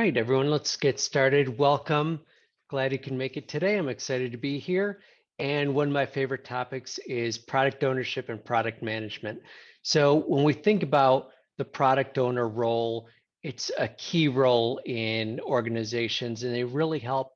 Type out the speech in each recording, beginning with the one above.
right, everyone, let's get started. Welcome. Glad you can make it today. I'm excited to be here. And one of my favorite topics is product ownership and product management. So when we think about the product owner role, it's a key role in organizations, and they really help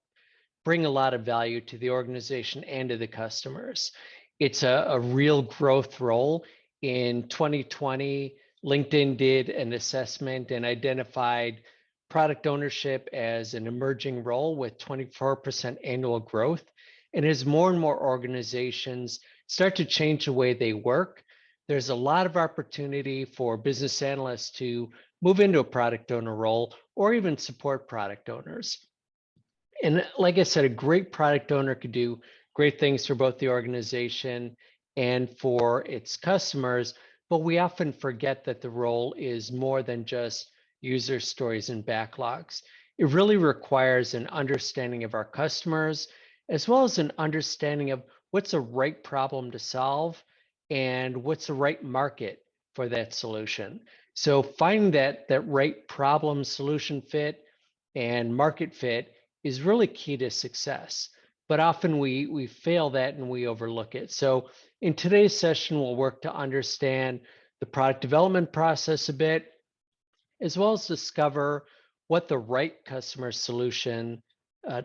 bring a lot of value to the organization and to the customers. It's a real growth role. In 2020, LinkedIn did an assessment and identified product ownership as an emerging role with 24% annual growth. And as more and more organizations start to change the way they work, there's a lot of opportunity for business analysts to move into a product owner role or even support product owners. And like I said, a great product owner could do great things for both the organization and for its customers, but we often forget that the role is more than just user stories and backlogs. It really requires an understanding of our customers, as well as an understanding of what's the right problem to solve and what's the right market for that solution. So finding that right problem solution fit and market fit is really key to success. But often we fail that and we overlook it. So in today's session, we'll work to understand the product development process a bit, as well as discover what the right customer solution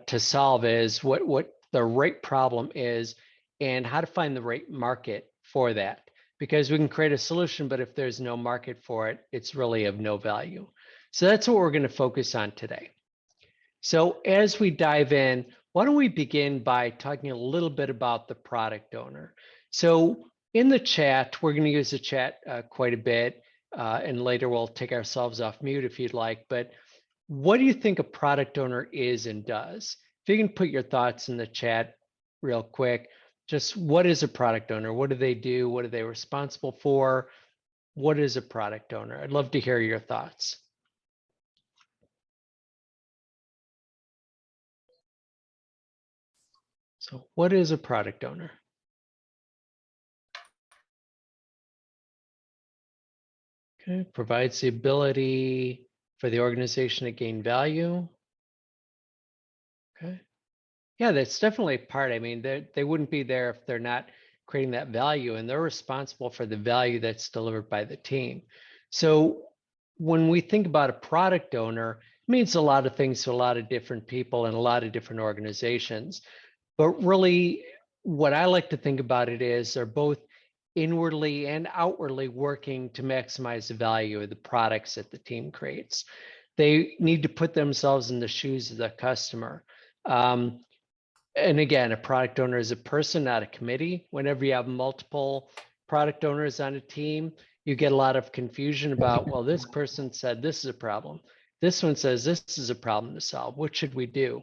to solve is, what the right problem is, and how to find the right market for that. Because we can create a solution, but if there's no market for it, it's really of no value. So that's what we're going to focus on today. So as we dive in, why don't we begin by talking a little bit about the product owner? So in the chat, we're going to use the chat quite a bit, and later we'll take ourselves off mute if you'd like. But what do you think a product owner is and does? If you can put your thoughts in the chat real quick, just what is a product owner? What do they do? What are they responsible for? What is a product owner? I'd love to hear your thoughts. So what is a product owner? Okay, provides the ability for the organization to gain value. Okay. Yeah, that's definitely a part. I mean, they wouldn't be there if they're not creating that value, and they're responsible for the value that's delivered by the team. So when we think about a product owner, it means a lot of things to a lot of different people and a lot of different organizations. But really, what I like to think about it is they're both inwardly and outwardly working to maximize the value of the products that the team creates. They need to put themselves in the shoes of the customer. And again, a product owner is a person, not a committee. Whenever you have multiple product owners on a team, you get a lot of confusion about, well, this person said this is a problem. This one says this is a problem to solve. What should we do?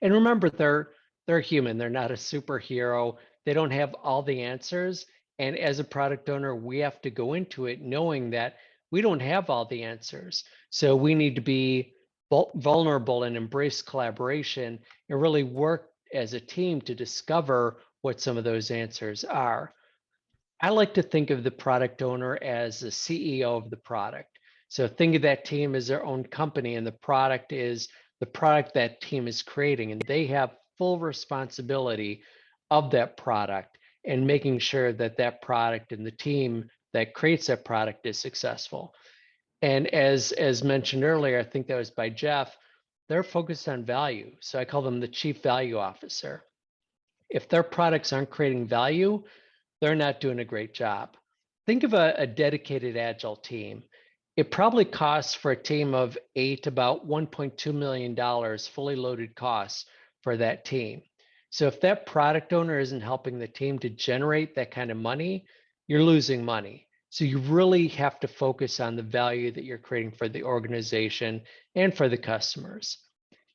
And remember, they're human. They're not a superhero. They don't have all the answers. And as a product owner, we have to go into it knowing that we don't have all the answers. So we need to be vulnerable and embrace collaboration and really work as a team to discover what some of those answers are. I like to think of the product owner as the CEO of the product. So think of that team as their own company, and the product is the product that team is creating, and they have full responsibility of that product and making sure that that product and the team that creates that product is successful. And as mentioned earlier, I think that was by Jeff, they're focused on value. So I call them the chief value officer. If their products aren't creating value, they're not doing a great job. Think of a dedicated agile team. It probably costs for a team of 8 about $1.2 million fully loaded costs for that team. So if that product owner isn't helping the team to generate that kind of money, you're losing money. So you really have to focus on the value that you're creating for the organization and for the customers.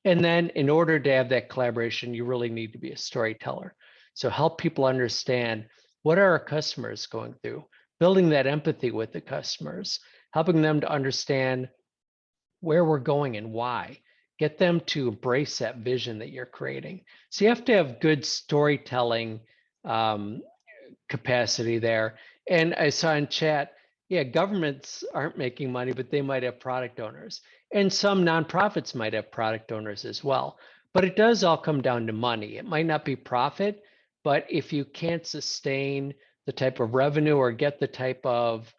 And then in order to have that collaboration, you really need to be a storyteller. So help people understand, what are our customers going through? Building that empathy with the customers, helping them to understand where we're going and why. Get them to embrace that vision that you're creating. So you have to have good storytelling capacity there. And I saw in chat, yeah, governments aren't making money, but they might have product owners. And some nonprofits might have product owners as well. But it does all come down to money. It might not be profit, but if you can't sustain the type of revenue or get the type of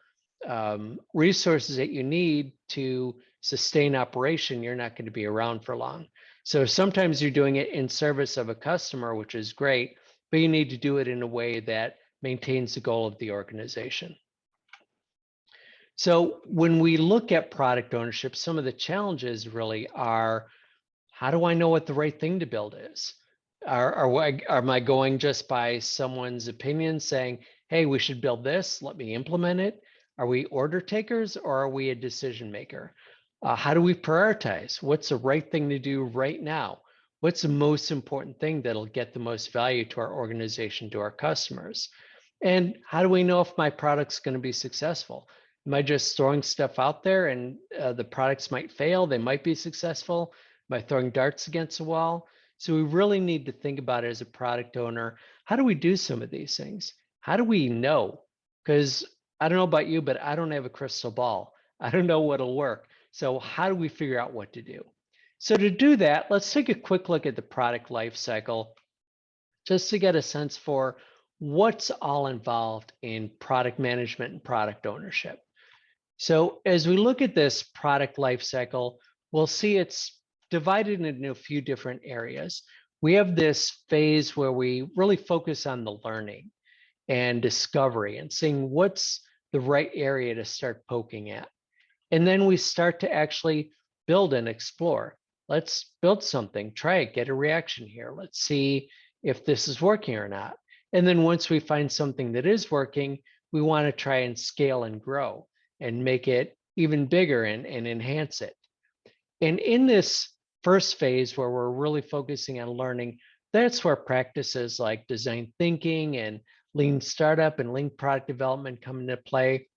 resources that you need to sustain operation, you're not going to be around for long. So sometimes you're doing it in service of a customer, which is great, but you need to do it in a way that maintains the goal of the organization. So when we look at product ownership, some of the challenges really are, how do I know what the right thing to build is? Am I going just by someone's opinion saying, hey, we should build this, let me implement it? Are we order takers or are we a decision maker? How do we prioritize? What's the right thing to do right now? What's the most important thing that'll get the most value to our organization, to our customers? And how do we know if my product's going to be successful? Am I just throwing stuff out there and the products might fail? They might be successful by throwing darts against the wall. So we really need to think about it as a product owner. How do we do some of these things? How do we know? Because I don't know about you, but I don't have a crystal ball. I don't know what'll work. So how do we figure out what to do? So to do that, let's take a quick look at the product life cycle just to get a sense for what's all involved in product management and product ownership. So as we look at this product life cycle, we'll see it's divided into a few different areas. We have this phase where we really focus on the learning and discovery and seeing what's the right area to start poking at. And then we start to actually build and explore. Let's build something, try it, get a reaction here. Let's see if this is working or not. And then once we find something that is working, we want to try and scale and grow and make it even bigger and enhance it. And in this first phase where we're really focusing on learning, that's where practices like design thinking and lean startup and lean product development come into play,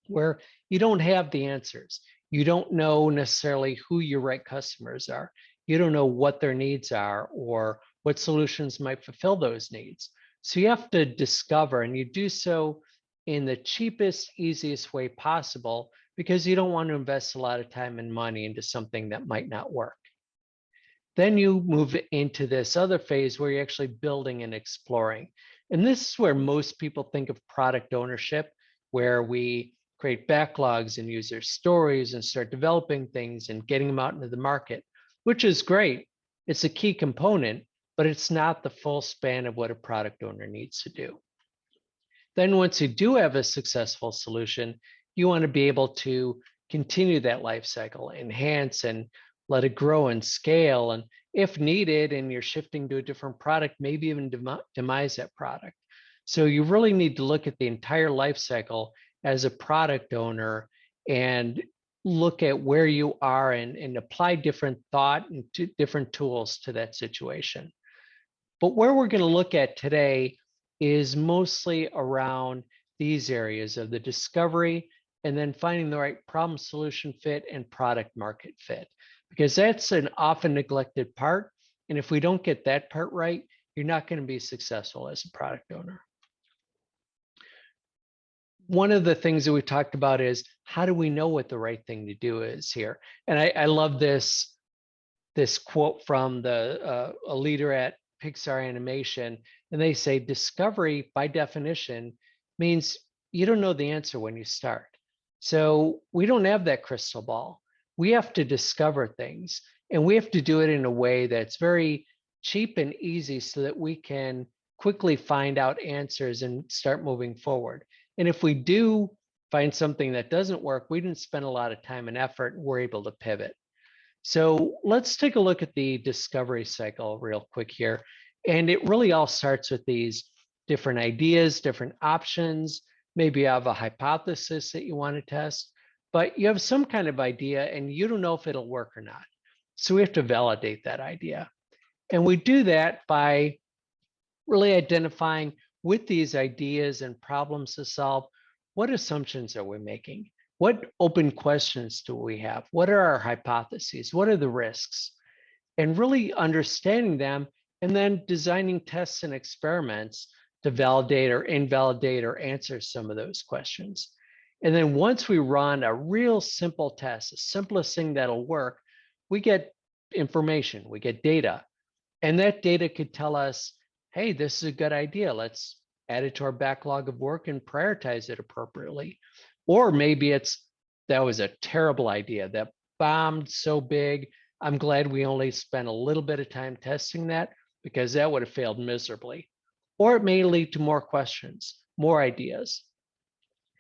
where you don't have the answers. You don't know necessarily who your right customers are. You don't know what their needs are or what solutions might fulfill those needs. So you have to discover, and you do so in the cheapest, easiest way possible, because you don't want to invest a lot of time and money into something that might not work. Then you move into this other phase where you're actually building and exploring. And this is where most people think of product ownership, where we create backlogs and user stories and start developing things and getting them out into the market, which is great. It's a key component, but it's not the full span of what a product owner needs to do. Then once you do have a successful solution, you want to be able to continue that life cycle, enhance and let it grow and scale. And if needed, and you're shifting to a different product, maybe even demise that product. So you really need to look at the entire life cycle as a product owner and look at where you are and apply different thought and different tools to that situation. But where we're going to look at today is mostly around these areas of the discovery and then finding the right problem solution fit and product market fit, because that's an often neglected part. And if we don't get that part right, you're not going to be successful as a product owner. One of the things that we talked about is, how do we know what the right thing to do is here? And I love this quote from a leader at Pixar Animation, and they say, discovery by definition means you don't know the answer when you start. So we don't have that crystal ball. We have to discover things, and we have to do it in a way that's very cheap and easy so that we can quickly find out answers and start moving forward. And if we do find something that doesn't work, we didn't spend a lot of time and effort, and we're able to pivot. So let's take a look at the discovery cycle real quick here. And it really all starts with these different ideas, different options. Maybe you have a hypothesis that you want to test, but you have some kind of idea and you don't know if it'll work or not. So we have to validate that idea. And we do that by really identifying with these ideas and problems to solve, what assumptions are we making? What open questions do we have? What are our hypotheses? What are the risks? And really understanding them, and then designing tests and experiments to validate or invalidate or answer some of those questions. And then once we run a real simple test, the simplest thing that'll work, we get information, we get data. And that data could tell us, hey, this is a good idea. Let's add it to our backlog of work and prioritize it appropriately. Or maybe that was a terrible idea that bombed so big. I'm glad we only spent a little bit of time testing that because that would have failed miserably. Or it may lead to more questions, more ideas,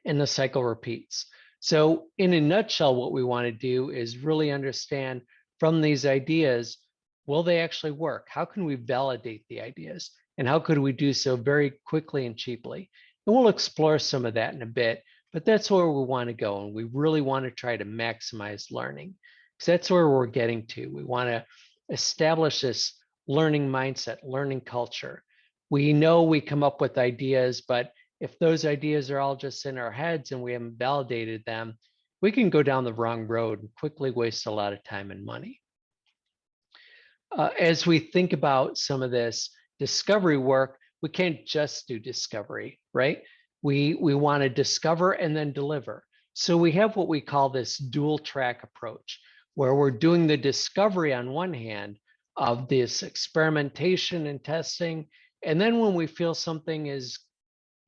and the cycle repeats. So, in a nutshell, what we want to do is really understand from these ideas, will they actually work? How can we validate the ideas? And how could we do so very quickly and cheaply? And we'll explore some of that in a bit, but that's where we want to go. And we really want to try to maximize learning because that's where we're getting to. We want to establish this learning mindset, learning culture. We know we come up with ideas, but if those ideas are all just in our heads and we haven't validated them, we can go down the wrong road and quickly waste a lot of time and money. As we think about some of this discovery work, we can't just do discovery, right? We want to discover and then deliver. So we have what we call this dual track approach, where we're doing the discovery on one hand of this experimentation and testing. And then when we feel something is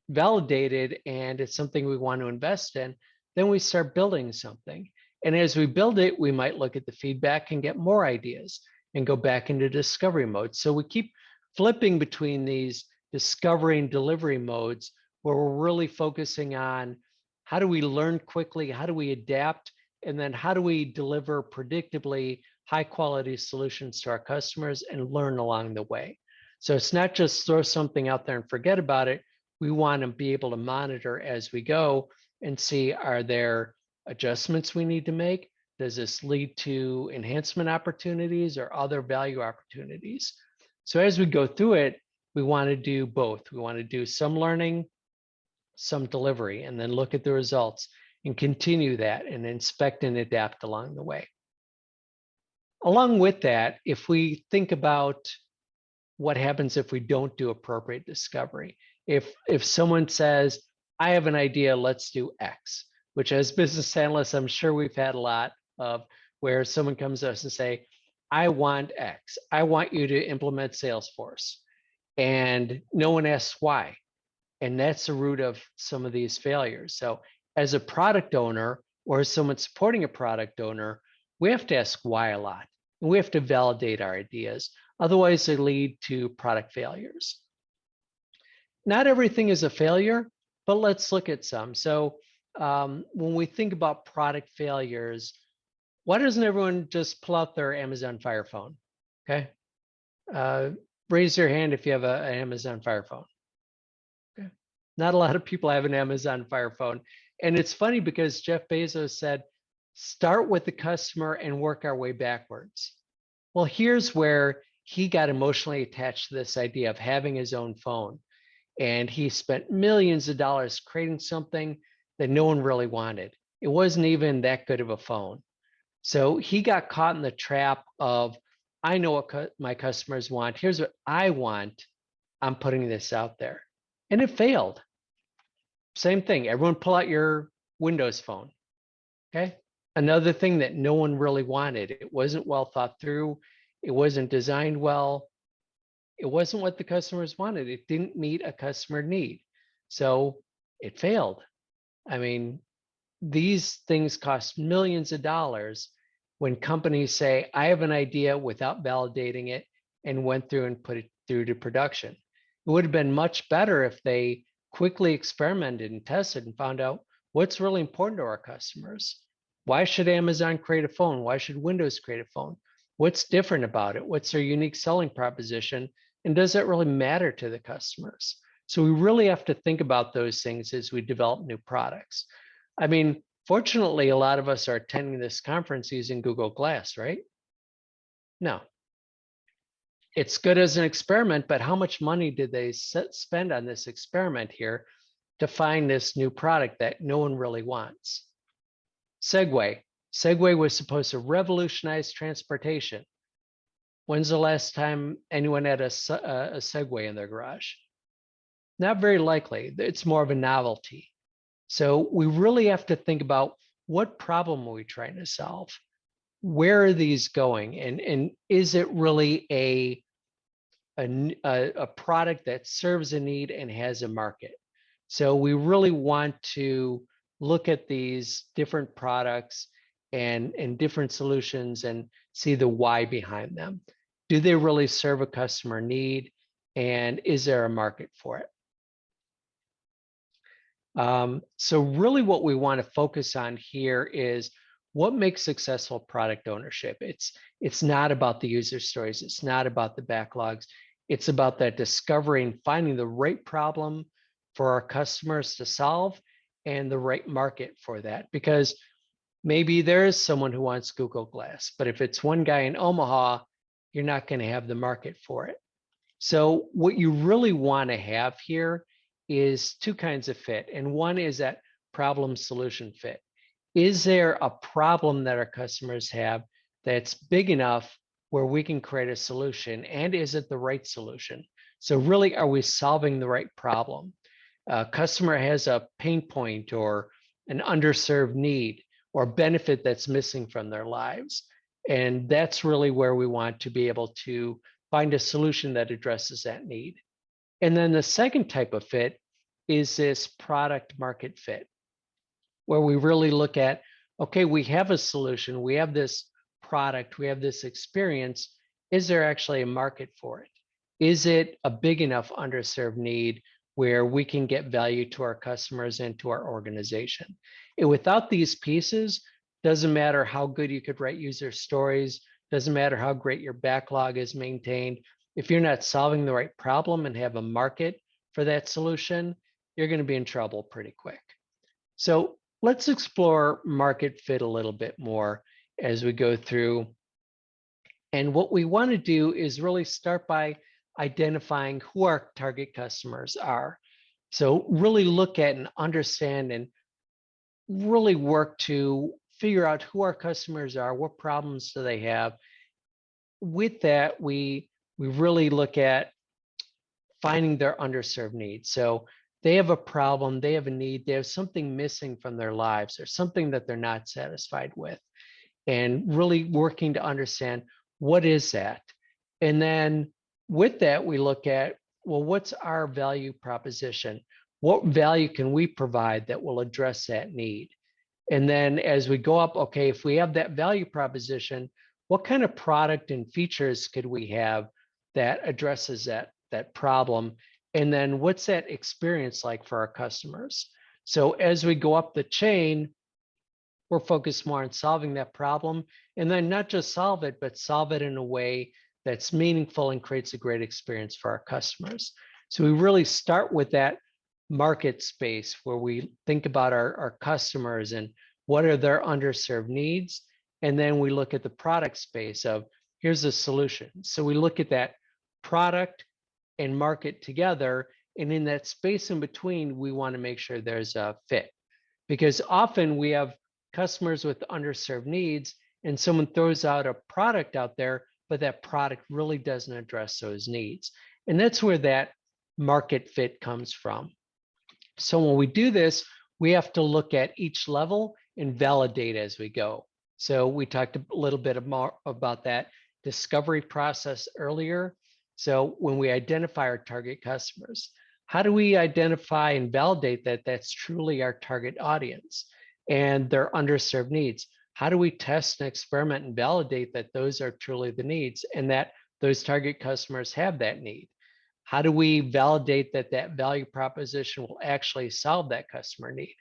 validated and it's something we want to invest in, then we start building something. And as we build it, we might look at the feedback and get more ideas and go back into discovery mode. So we keep flipping between these discovery and delivery modes where we're really focusing on how do we learn quickly, how do we adapt, and then how do we deliver predictably high quality solutions to our customers and learn along the way. So it's not just throw something out there and forget about it. We want to be able to monitor as we go and see, are there adjustments we need to make? Does this lead to enhancement opportunities or other value opportunities? So as we go through it, we want to do both. We want to do some learning, some delivery, and then look at the results and continue that and inspect and adapt along the way. Along with that, if we think about what happens if we don't do appropriate discovery, if someone says, I have an idea, let's do X, which as business analysts, I'm sure we've had a lot of where someone comes to us and say, I want X. I want you to implement Salesforce. And no one asks why. And that's the root of some of these failures. So as a product owner or as someone supporting a product owner, we have to ask why a lot. And we have to validate our ideas. Otherwise, they lead to product failures. Not everything is a failure, but let's look at some. So when we think about product failures, why doesn't everyone just pull out their Amazon Fire Phone? Okay. Raise your hand if you have an Amazon Fire Phone. Okay. Not a lot of people have an Amazon Fire Phone. And it's funny because Jeff Bezos said, start with the customer and work our way backwards. Well, here's where he got emotionally attached to this idea of having his own phone. And he spent millions of dollars creating something that no one really wanted. It wasn't even that good of a phone. So he got caught in the trap of, I know what my customers want. Here's what I want. I'm putting this out there. And it failed. Same thing. Everyone pull out your Windows phone. Okay. Another thing that no one really wanted. It wasn't well thought through. It wasn't designed well. It wasn't what the customers wanted. It didn't meet a customer need. So it failed. I mean, these things cost millions of dollars when companies say, I have an idea without validating it and went through and put it through to production. It would have been much better if they quickly experimented and tested and found out what's really important to our customers. Why should Amazon create a phone? Why should Windows create a phone? What's different about it? What's their unique selling proposition? And does that really matter to the customers? So we really have to think about those things as we develop new products. I mean, fortunately, a lot of us are attending this conference using Google Glass, right? No. It's good as an experiment, but how much money did they spend on this experiment here to find this new product that no one really wants? Segway. Segway was supposed to revolutionize transportation. When's the last time anyone had a Segway in their garage? Not very likely. It's more of a novelty. So we really have to think about what problem are we trying to solve? Where are these going? And is it really a product that serves a need and has a market? So we really want to look at these different products and different solutions and see the why behind them. Do they really serve a customer need? And is there a market for it? So really what we want to focus on here is what makes successful product ownership. It's not about the user stories. It's not about the backlogs. It's about that discovery and finding the right problem for our customers to solve and the right market for that. Because maybe there is someone who wants Google Glass, but if it's one guy in Omaha, you're not going to have the market for it. So what you really want to have here is two kinds of fit. And one is that problem solution fit. Is there a problem that our customers have that's big enough where we can create a solution? And is it the right solution? So really, are we solving the right problem? A customer has a pain point or an underserved need or benefit that's missing from their lives. And that's really where we want to be able to find a solution that addresses that need. And then the second type of fit is this product market fit, where we really look at, okay, we have a solution, we have this product, we have this experience. Is there actually a market for it? Is it a big enough underserved need where we can get value to our customers and to our organization? And without these pieces, doesn't matter how good you could write user stories, doesn't matter how great your backlog is maintained. If you're not solving the right problem and have a market for that solution, you're going to be in trouble pretty quick. So let's explore market fit a little bit more as we go through. And what we want to do is really start by identifying who our target customers are. So really look at and understand and really work to figure out who our customers are, what problems do they have. With that, we really look at finding their underserved needs. So they have a problem, they have a need, they have something missing from their lives or something that they're not satisfied with, and really working to understand what is that. And then with that, we look at, well, what's our value proposition? What value can we provide that will address that need? And then as we go up, okay, if we have that value proposition, what kind of product and features could we have that addresses that problem? And then what's that experience like for our customers? So as we go up the chain, we're focused more on solving that problem, and then not just solve it, but solve it in a way that's meaningful and creates a great experience for our customers. So we really start with that market space where we think about our customers and what are their underserved needs. And then we look at the product space of here's a solution. So we look at that product and market together. And in that space in between, we want to make sure there's a fit, because often we have customers with underserved needs and someone throws out a product out there, but that product really doesn't address those needs. And that's where that market fit comes from. So when we do this, we have to look at each level and validate as we go. So we talked a little bit more about that discovery process earlier. So when we identify our target customers, how do we identify and validate that that's truly our target audience and their underserved needs? How do we test and experiment and validate that those are truly the needs and that those target customers have that need? How do we validate that that value proposition will actually solve that customer need?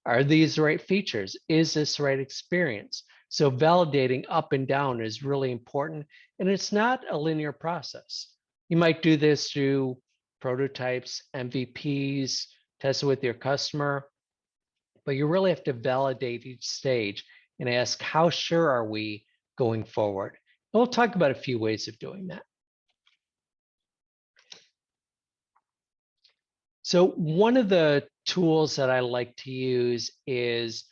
Are these the right features? Is this the right experience? So validating up and down is really important, and it's not a linear process. You might do this through prototypes, MVPs, test it with your customer, but you really have to validate each stage and ask, how sure are we going forward? And we'll talk about a few ways of doing that. So one of the tools that I like to use is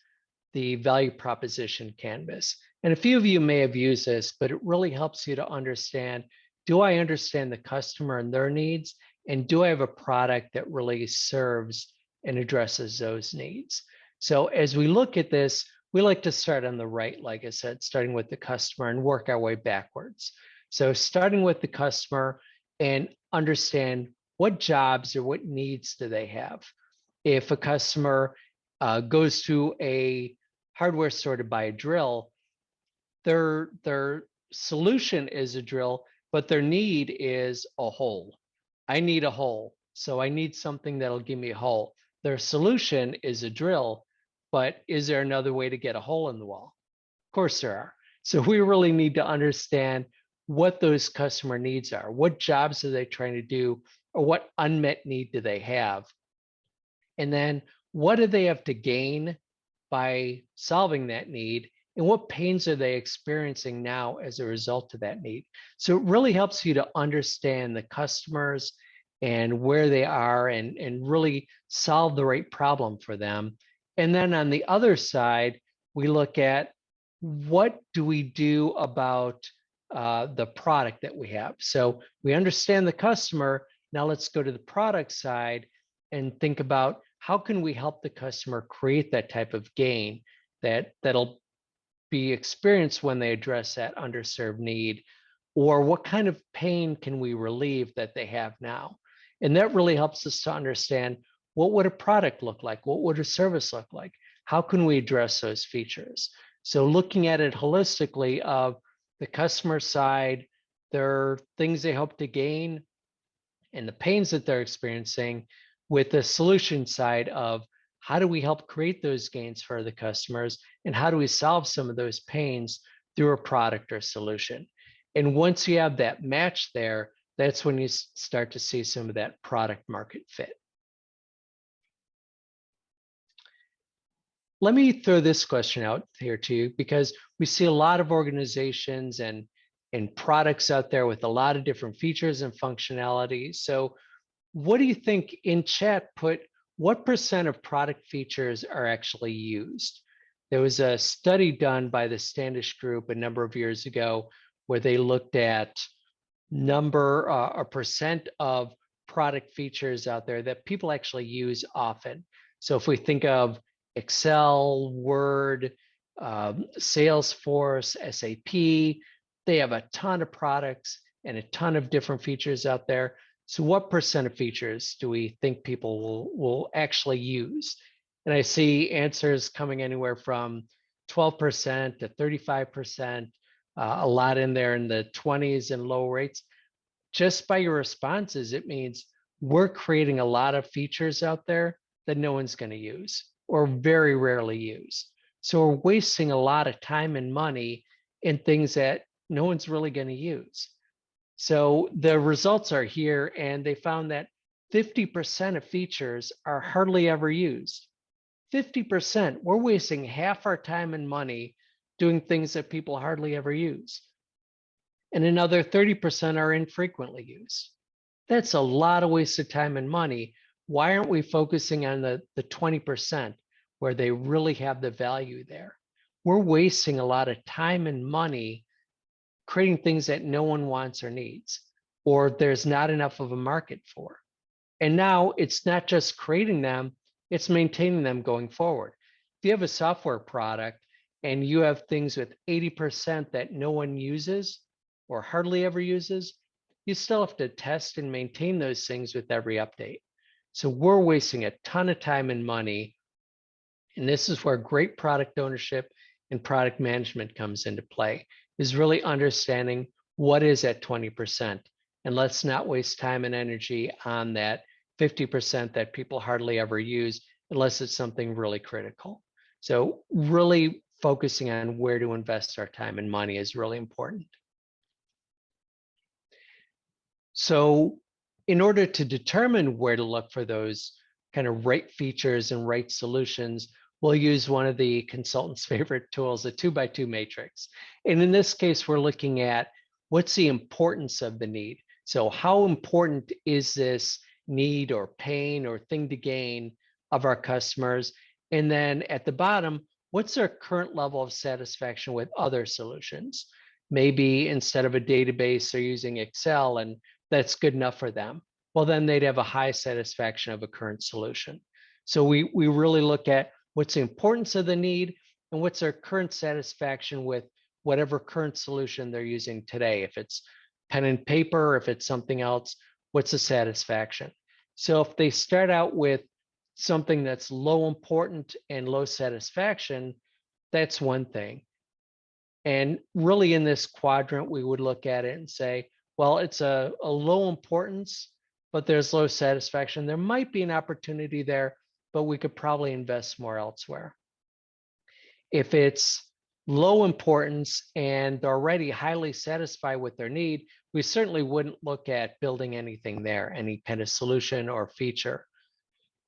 the value proposition canvas. And a few of you may have used this, but it really helps you to understand, do I understand the customer and their needs? And do I have a product that really serves and addresses those needs. So as we look at this, we like to start on the right, like I said, starting with the customer and work our way backwards. So starting with the customer and understand what jobs or what needs do they have. If a customer goes to a hardware store to buy a drill, their solution is a drill, but their need is a hole. I need a hole, so I need something that'll give me a hole. Their solution is a drill, but is there another way to get a hole in the wall? Of course there are. So we really need to understand what those customer needs are. What jobs are they trying to do, or what unmet need do they have? And then what do they have to gain by solving that need? And what pains are they experiencing now as a result of that need? So it really helps you to understand the customers and where they are and really solve the right problem for them. And then on the other side, we look at what do we do about the product that we have. So we understand the customer. Now let's go to the product side and think about how can we help the customer create that type of gain that'll be experienced when they address that underserved need, or what kind of pain can we relieve that they have now? And that really helps us to understand what would a product look like? What would a service look like? How can we address those features? So looking at it holistically of the customer side, there are things they hope to gain and the pains that they're experiencing, with the solution side of how do we help create those gains for the customers and how do we solve some of those pains through a product or solution. And once you have that match there, that's when you start to see some of that product market fit. Let me throw this question out here to you, because we see a lot of organizations and products out there with a lot of different features and functionality. So what do you think, in chat, put what percent of product features are actually used? There was a study done by the Standish Group a number of years ago where they looked at a percent of product features out there that people actually use often. So if we think of Excel, Word, Salesforce, SAP, they have a ton of products and a ton of different features out there. So what percent of features do we think people will actually use? And I see answers coming anywhere from 12% to 35%, a lot in there in the 20s and low rates. Just by your responses, it means we're creating a lot of features out there that no one's going to use or very rarely use. So we're wasting a lot of time and money in things that no one's really going to use. So the results are here, and they found that 50% of features are hardly ever used. 50%, we're wasting half our time and money doing things that people hardly ever use. And another 30% are infrequently used. That's a lot of wasted time and money. Why aren't we focusing on the 20% where they really have the value there? We're wasting a lot of time and money creating things that no one wants or needs, or there's not enough of a market for. And now it's not just creating them, it's maintaining them going forward. If you have a software product and you have things with 80% that no one uses or hardly ever uses, you still have to test and maintain those things with every update. So we're wasting a ton of time and money. And this is where great product ownership and product management comes into play, is really understanding what is that 20%. And let's not waste time and energy on that 50% that people hardly ever use unless it's something really critical. So really focusing on where to invest our time and money is really important. So in order to determine where to look for those kind of right features and right solutions, we'll use one of the consultants' favorite tools, a 2x2 matrix. And in this case, we're looking at what's the importance of the need. So how important is this need or pain or thing to gain of our customers? And then at the bottom, what's their current level of satisfaction with other solutions? Maybe instead of a database, they're using Excel, and that's good enough for them. Well, then they'd have a high satisfaction of a current solution. So we really look at what's the importance of the need and what's their current satisfaction with whatever current solution they're using today. If it's pen and paper, if it's something else, what's the satisfaction? So if they start out with something that's low important and low satisfaction, that's one thing. And really in this quadrant, we would look at it and say, well, it's a low importance, but there's low satisfaction. There might be an opportunity there, but we could probably invest more elsewhere. If it's low importance and they're already highly satisfied with their need, we certainly wouldn't look at building anything there, any kind of solution or feature.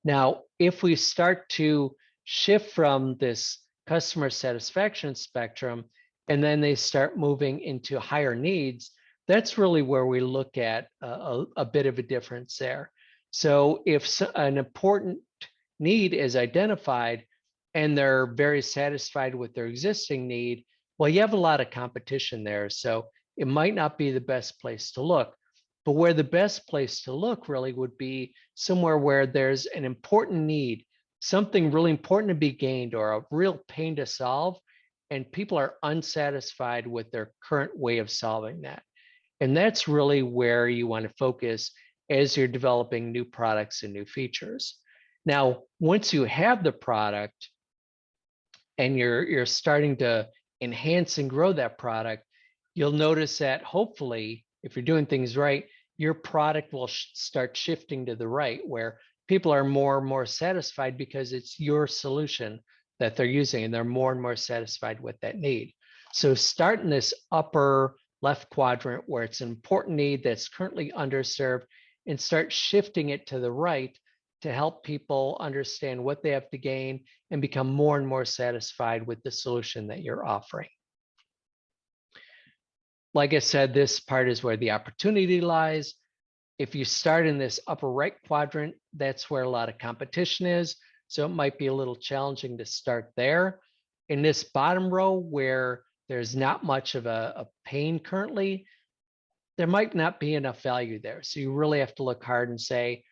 Now, if we start to shift from this customer satisfaction spectrum, and then they start moving into higher needs, that's really where we look at a bit of a difference there. So if an important need is identified and they're very satisfied with their existing need, well, you have a lot of competition there. So it might not be the best place to look. But where the best place to look really would be somewhere where there's an important need, something really important to be gained or a real pain to solve, and people are unsatisfied with their current way of solving that. And that's really where you want to focus as you're developing new products and new features. Now, once you have the product and you're starting to enhance and grow that product, you'll notice that hopefully, if you're doing things right, your product will start shifting to the right, where people are more and more satisfied because it's your solution that they're using, and they're more and more satisfied with that need. So start in this upper left quadrant where it's an important need that's currently underserved, and start shifting it to the right to help people understand what they have to gain and become more and more satisfied with the solution that you're offering. Like I said, this part is where the opportunity lies. If you start in this upper right quadrant, that's where a lot of competition is. So it might be a little challenging to start there. In this bottom row, where there's not much of a pain currently, there might not be enough value there. So you really have to look hard and say,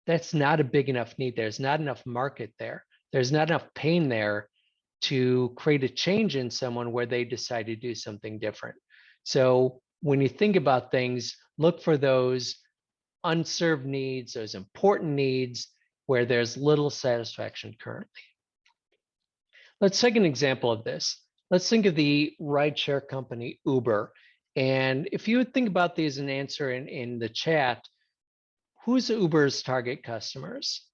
that's not a big enough need. There's not enough market there. There's not enough pain there to create a change in someone where they decide to do something different. So when you think about things, look for those unserved needs, those important needs where there's little satisfaction currently. Let's take an example of this. Let's think of the rideshare company Uber. And if you would think about these and answer in the chat, who's Uber's target customers?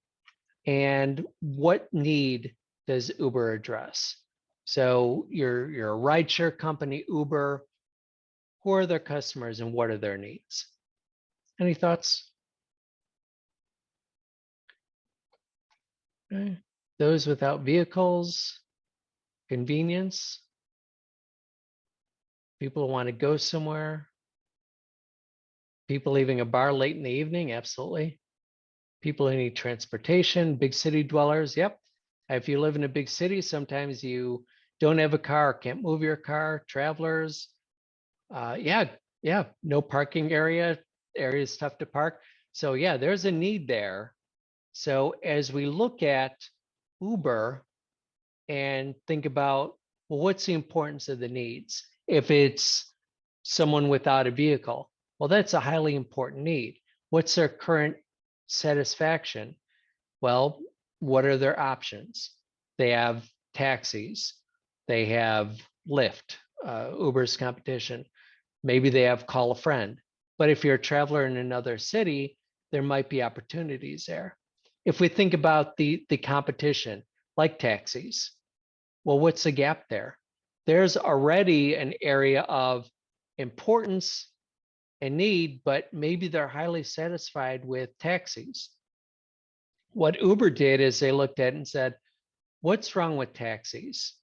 And what need does Uber address? So you're a rideshare company, Uber. Who are their customers and what are their needs? Any thoughts? Okay. Those without vehicles, convenience, people who want to go somewhere, people leaving a bar late in the evening, absolutely. People who need transportation, big city dwellers, yep. If you live in a big city, sometimes you don't have a car, can't move your car, travelers. Yeah, no parking area is tough to park. So yeah, there's a need there. So as we look at Uber and think about, well, what's the importance of the needs? If it's someone without a vehicle, well, that's a highly important need. What's their current satisfaction? Well, what are their options? They have taxis, they have Lyft, Uber's competition. Maybe they have call a friend. But if you're a traveler in another city, there might be opportunities there. If we think about the competition, like taxis, well, what's the gap there? There's already an area of importance and need, but maybe they're highly satisfied with taxis. What Uber did is they looked at it and said, what's wrong with taxis?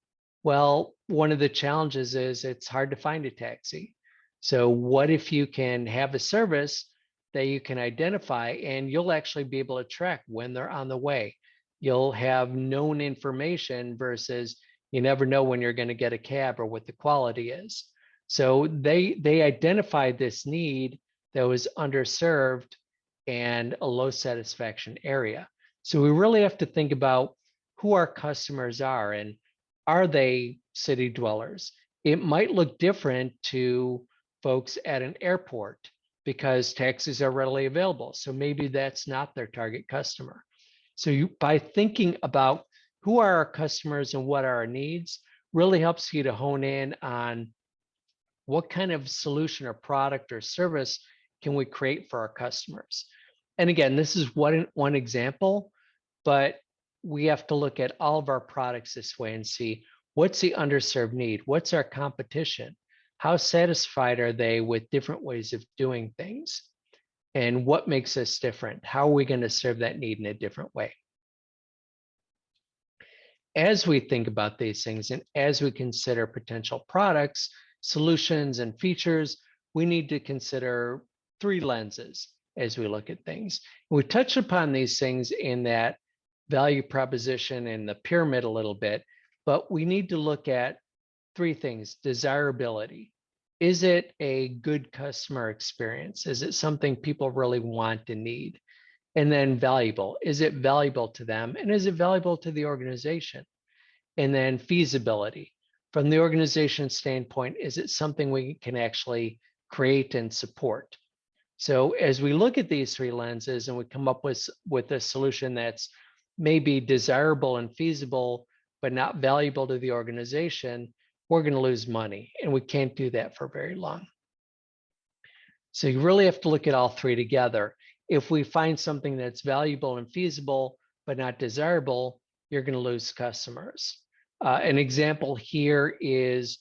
Well, one of the challenges is it's hard to find a taxi. So what if you can have a service that you can identify and you'll actually be able to track when they're on the way? You'll have known information versus you never know when you're going to get a cab or what the quality is. So they identified this need that was underserved and a low satisfaction area. So we really have to think about who our customers are and are they city dwellers? It might look different to folks at an airport because taxis are readily available. So maybe that's not their target customer. So by thinking about who are our customers and what are our needs, really helps you to hone in on what kind of solution or product or service can we create for our customers. And again, this is one example, but we have to look at all of our products this way and see what's the underserved need, what's our competition, how satisfied are they with different ways of doing things, and what makes us different, how are we going to serve that need in a different way. As we think about these things and as we consider potential products, solutions, and features, we need to consider three lenses as we look at things. We touched upon these things in that value proposition and the pyramid a little bit, but we need to look at three things. Desirability. Is it a good customer experience? Is it something people really want and need? And then valuable. Is it valuable to them? And is it valuable to the organization? And then feasibility. From the organization standpoint, is it something we can actually create and support? So as we look at these three lenses and we come up with a solution that's maybe desirable and feasible, but not valuable to the organization, we're going to lose money. And we can't do that for very long. So you really have to look at all three together. If we find something that's valuable and feasible, but not desirable, you're going to lose customers. An example here is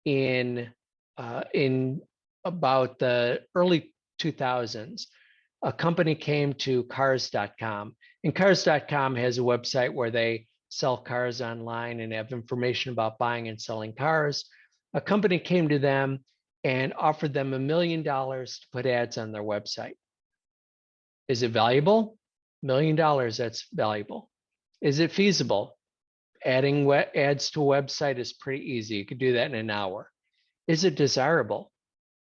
in about the early 2000s, a company came to cars.com, and cars.com has a website where they sell cars online and have information about buying and selling cars. A company came to them and offered them $1 million to put ads on their website. Is it valuable? $1 million, that's valuable. Is it feasible? Adding ads to a website is pretty easy. You could do that in an hour. Is it desirable?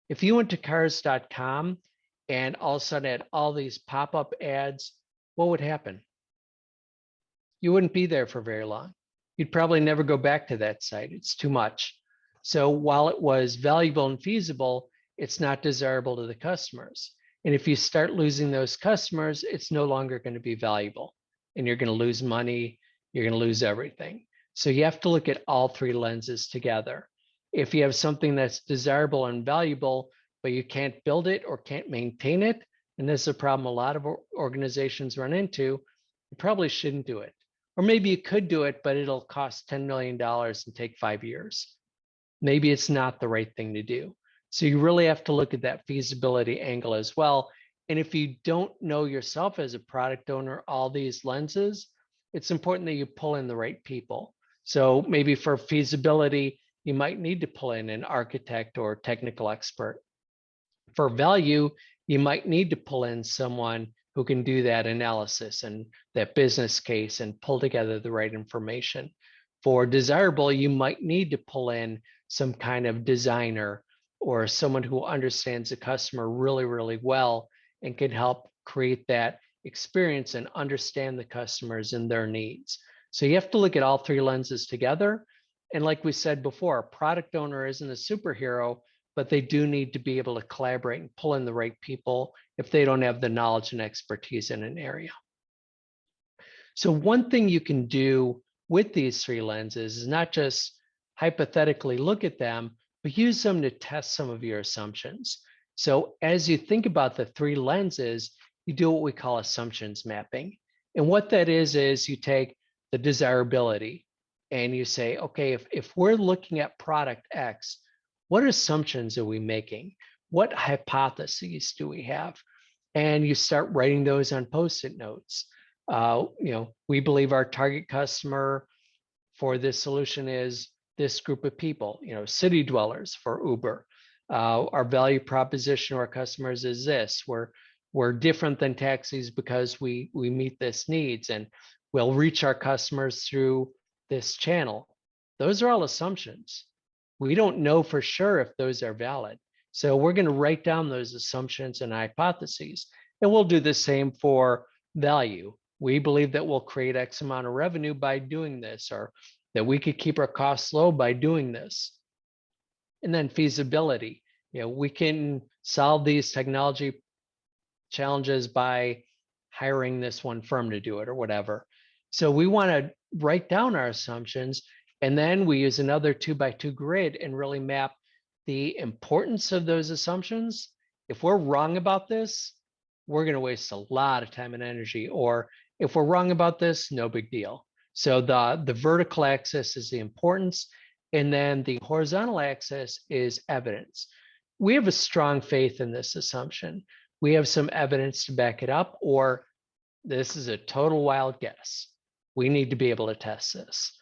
If you went to cars.com and all of a sudden had all these pop-up ads, what would happen? You wouldn't be there for very long. You'd probably never go back to that site. It's too much. So while it was valuable and feasible, it's not desirable to the customers. And if you start losing those customers, it's no longer going to be valuable. And you're going to lose money. You're going to lose everything. So you have to look at all three lenses together. If you have something that's desirable and valuable, but you can't build it or can't maintain it, and this is a problem a lot of organizations run into, you probably shouldn't do it. Or maybe you could do it, but it'll cost $10 million and take 5 years. Maybe it's not the right thing to do. So you really have to look at that feasibility angle as well. And if you don't know yourself as a product owner, all these lenses, it's important that you pull in the right people. So maybe for feasibility, you might need to pull in an architect or technical expert. For value, you might need to pull in someone who can do that analysis and that business case and pull together the right information. For desirable, you might need to pull in some kind of designer or someone who understands the customer really, really well and can help create that experience and understand the customers and their needs. So you have to look at all three lenses together. And like we said before, a product owner isn't a superhero, but they do need to be able to collaborate and pull in the right people if they don't have the knowledge and expertise in an area. So one thing you can do with these three lenses is not just hypothetically look at them, but use them to test some of your assumptions. So as you think about the three lenses, you do what we call assumptions mapping. And what that is you take the desirability and you say, okay, if we're looking at product X, what assumptions are we making? What hypotheses do we have? And you start writing those on Post-it notes. We believe our target customer for this solution is this group of people, city dwellers for Uber. Our value proposition to our customers is this. We're different than taxis because we meet this needs, and we'll reach our customers through this channel. Those are all assumptions. We don't know for sure if those are valid. So we're going to write down those assumptions and hypotheses. And we'll do the same for value. we believe that we'll create X amount of revenue by doing this, or that we could keep our costs low by doing this. And then feasibility. We can solve these technology challenges by hiring this one firm to do it or whatever. So we want to write down our assumptions, and then we use another 2x2 grid and really map the importance of those assumptions. If we're wrong about this, we're going to waste a lot of time and energy. Or if we're wrong about this, no big deal. So the vertical axis is the importance, and then the horizontal axis is evidence. We have a strong faith in this assumption. We have some evidence to back it up, or this is a total wild guess. We need to be able to test this.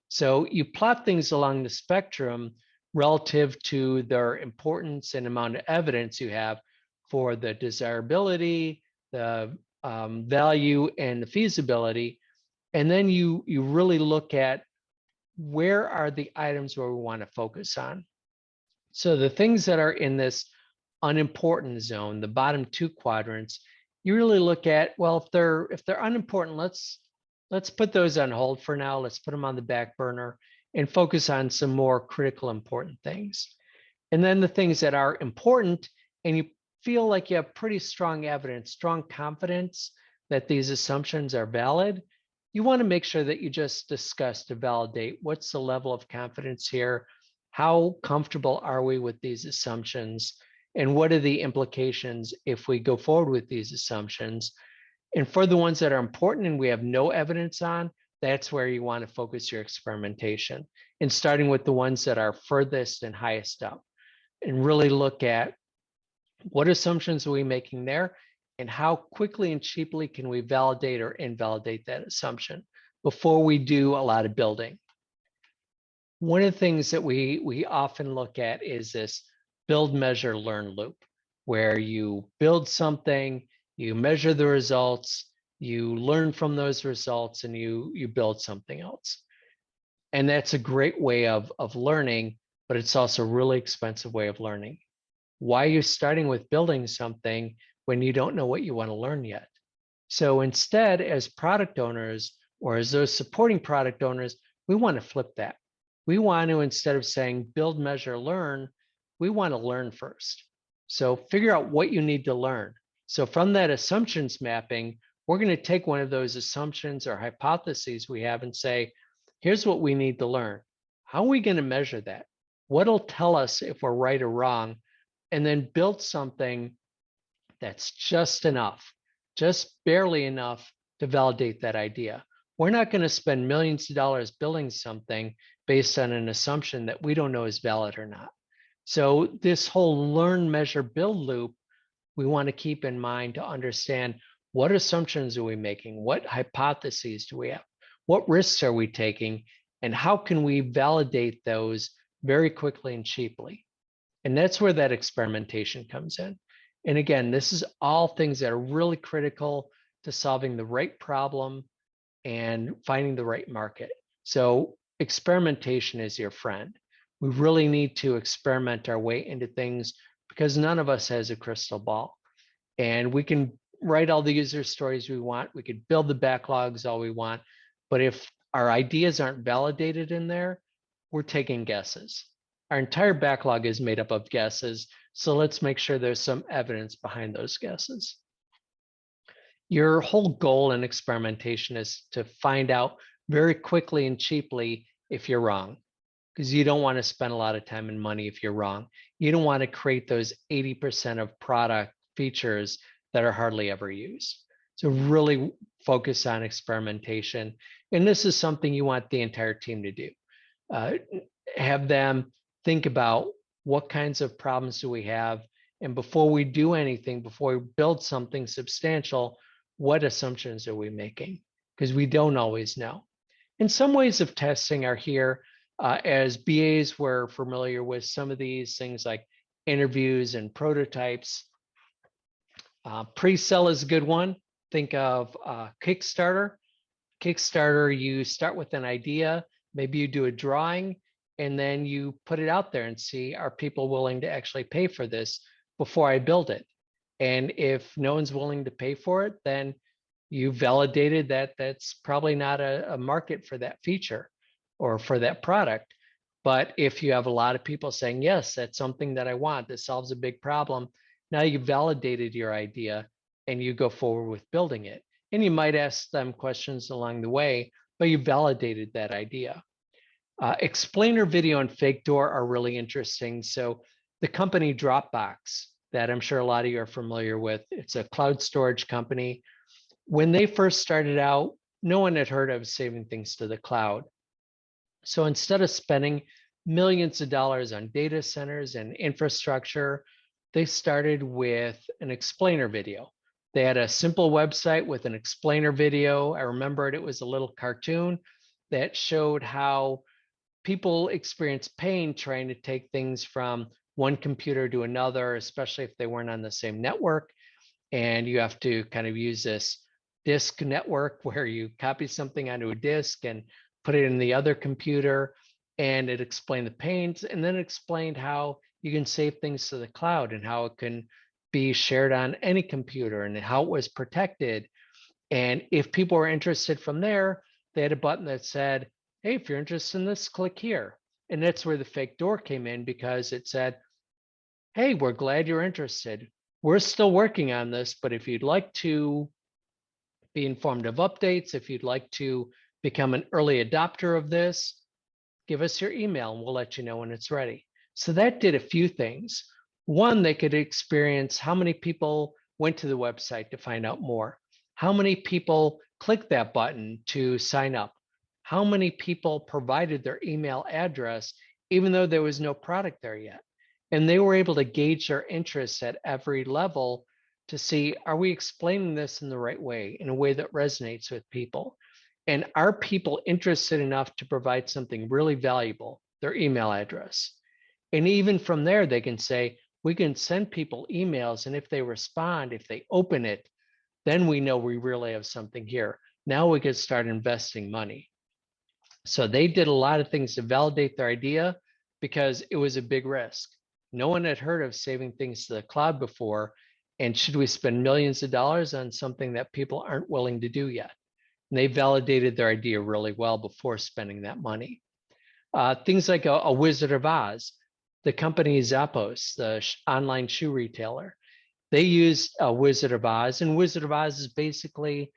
So you plot things along the spectrum relative to their importance and amount of evidence you have for the desirability, the value, and the feasibility. And then you really look at where are the items where we want to focus on. So the things that are in this unimportant zone, the bottom two quadrants, you really look at, well, if they're unimportant, let's put those on hold for now. Let's put them on the back burner and focus on some more critical important things. And then the things that are important and you feel like you have pretty strong evidence, strong confidence that these assumptions are valid, you want to make sure that you just discuss to validate what's the level of confidence here, how comfortable are we with these assumptions, and what are the implications if we go forward with these assumptions. And for the ones that are important and we have no evidence on, that's where you want to focus your experimentation. And starting with the ones that are furthest and highest up, and really look at what assumptions are we making there, and how quickly and cheaply can we validate or invalidate that assumption before we do a lot of building. One of the things that we often look at is this build, measure, learn loop, where you build something, you measure the results, you learn from those results, and you build something else. And that's a great way of learning, but it's also a really expensive way of learning. Why are you starting with building something when you don't know what you want to learn yet? So instead, as product owners or as those supporting product owners, we want to flip that. We want to, instead of saying build, measure, learn, we want to learn first. So figure out what you need to learn. So from that assumptions mapping, we're going to take one of those assumptions or hypotheses we have and say, here's what we need to learn. How are we going to measure that? What'll tell us if we're right or wrong? And then build something that's just enough, just barely enough to validate that idea. We're not going to spend millions of dollars building something based on an assumption that we don't know is valid or not. So this whole learn, measure, build loop, we want to keep in mind to understand what assumptions are we making? What hypotheses do we have? What risks are we taking? And how can we validate those very quickly and cheaply? And that's where that experimentation comes in. And again, this is all things that are really critical to solving the right problem and finding the right market. So experimentation is your friend. We really need to experiment our way into things because none of us has a crystal ball. And we can write all the user stories we want. We could build the backlogs all we want. But if our ideas aren't validated in there, we're taking guesses. Our entire backlog is made up of guesses. So let's make sure there's some evidence behind those guesses. Your whole goal in experimentation is to find out very quickly and cheaply if you're wrong, because you don't want to spend a lot of time and money if you're wrong. You don't want to create those 80% of product features that are hardly ever used. So really focus on experimentation. And this is something you want the entire team to do. Have them think about what kinds of problems do we have? And before we do anything, before we build something substantial, what assumptions are we making? Because we don't always know. And some ways of testing are here. As BAs, we're familiar with some of these things like interviews and prototypes. Pre-sell is a good one. Think of Kickstarter. Kickstarter, you start with an idea, maybe you do a drawing, and then you put it out there and see, are people willing to actually pay for this before I build it? And if no one's willing to pay for it, then You validated that that's probably not a market for that feature or for that product. But if you have a lot of people saying, yes, that's something that I want, this solves a big problem, now you validated your idea and you go forward with building it. And you might ask them questions along the way, but you validated that idea. Explainer video and fake door are really interesting. So the company Dropbox, that I'm sure a lot of you are familiar with, it's a cloud storage company. When they first started out, no one had heard of saving things to the cloud. So instead of spending millions of dollars on data centers and infrastructure, they started with an explainer video. They had a simple website with an explainer video. I remembered it was a little cartoon that showed how people experience pain trying to take things from one computer to another, especially if they weren't on the same network. And you have to kind of use this disk network where you copy something onto a disk and put it in the other computer. And it explained the pains, and then it explained how you can save things to the cloud and how it can be shared on any computer and how it was protected. And if people were interested from there, they had a button that said, hey, if you're interested in this, click here. And that's where the fake door came in, because it said, hey, we're glad you're interested. We're still working on this, but if you'd like to be informed of updates, if you'd like to become an early adopter of this, give us your email and we'll let you know when it's ready. So that did a few things. One, they could experience how many people went to the website to find out more, how many people clicked that button to sign up, how many people provided their email address, even though there was no product there yet. And they were able to gauge their interests at every level to see, are we explaining this in the right way, in a way that resonates with people? And are people interested enough to provide something really valuable, their email address? And even from there, they can say, we can send people emails, and if they respond, if they open it, then we know we really have something here. Now we could start investing money. So they did a lot of things to validate their idea because it was a big risk. No one had heard of saving things to the cloud before. And should we spend millions of dollars on something that people aren't willing to do yet? And they validated their idea really well before spending that money. Things like a Wizard of Oz, the company Zappos, the online shoe retailer, they used a Wizard of Oz, and Wizard of Oz is basically,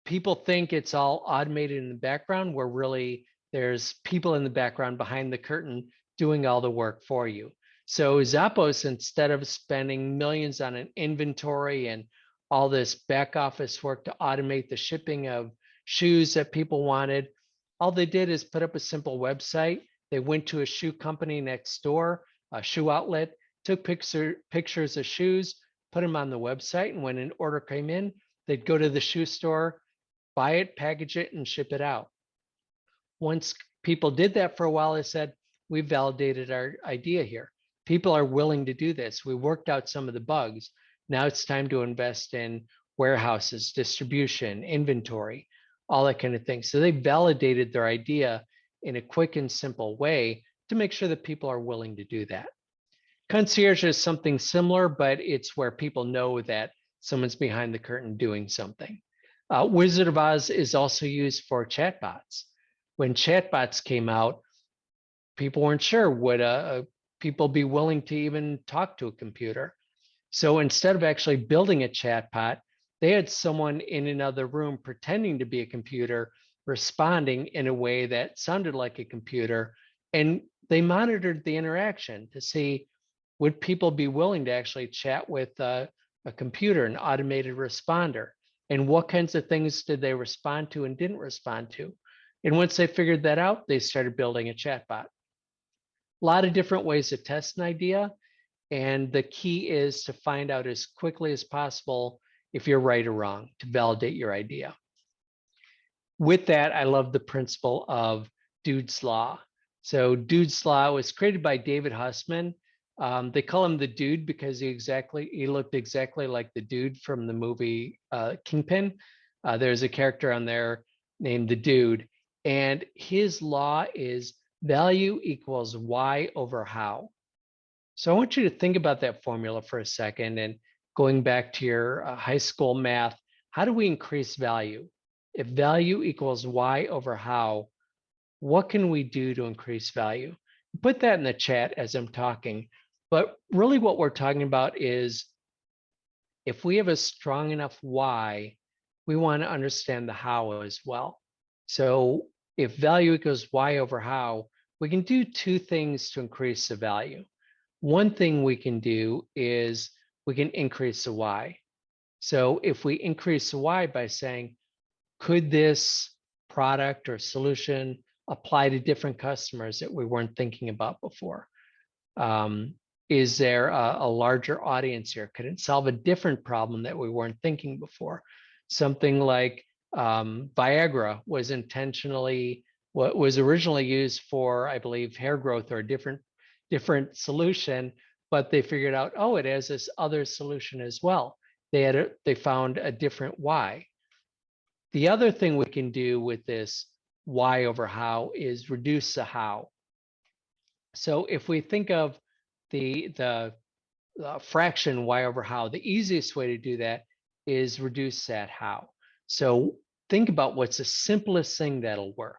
people think it's all automated in the background, where really there's people in the background behind the curtain doing all the work for you. So Zappos, instead of spending millions on an inventory and all this back office work to automate the shipping of shoes that people wanted, all they did is put up a simple website. They went to a shoe company next door, a shoe outlet, took pictures of shoes, put them on the website, and when an order came in, they'd go to the shoe store, buy it, package it, and ship it out. Once people did that for a while, they said, we validated our idea here. People are willing to do this. We worked out some of the bugs. Now it's time to invest in warehouses, distribution, inventory, all that kind of thing. So they validated their idea in a quick and simple way to make sure that people are willing to do that. Concierge is something similar, but it's where people know that someone's behind the curtain doing something. Wizard of Oz is also used for chatbots. When chatbots came out, people weren't sure, would people be willing to even talk to a computer? So instead of actually building a chatbot, they had someone in another room pretending to be a computer, responding in a way that sounded like a computer. And they monitored the interaction to see, would people be willing to actually chat with a computer, an automated responder? And what kinds of things did they respond to and didn't respond to? And once they figured that out, they started building a chatbot. A lot of different ways to test an idea. And the key is to find out as quickly as possible if you're right or wrong, to validate your idea. With that, I love the principle of Dude's Law. So Dude's Law was created by David Hussman. They call him the Dude because he looked exactly like the dude from the movie Kingpin. There's a character on there named the Dude, and his law is value equals Y over how. So I want you to think about that formula for a second, and going back to your high school math, how do we increase value? If value equals Y over how, what can we do to increase value? Put that in the chat as I'm talking. But really what we're talking about is if we have a strong enough why, we want to understand the how as well. So if value equals Y over how, we can do two things to increase the value. One thing we can do is we can increase the Y. So if we increase the Y by saying, could this product or solution apply to different customers that we weren't thinking about before? Is there a larger audience here? Could it solve a different problem that we weren't thinking before? Something like Viagra was what was originally used for, I believe, hair growth or a different solution, but they figured out, oh, it has this other solution as well. They found a different why. The other thing we can do with this why over how is reduce the how. So if we think of the fraction y over how, the easiest way to do that is reduce that how. So think about what's the simplest thing that'll work.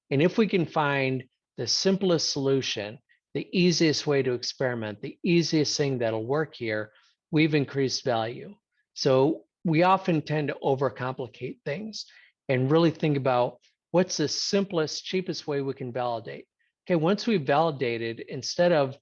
And if we can find the simplest solution, the easiest way to experiment, the easiest thing that'll work here, we've increased value. So we often tend to overcomplicate things and really think about what's the simplest, cheapest way we can validate. Okay, once we've validated, instead of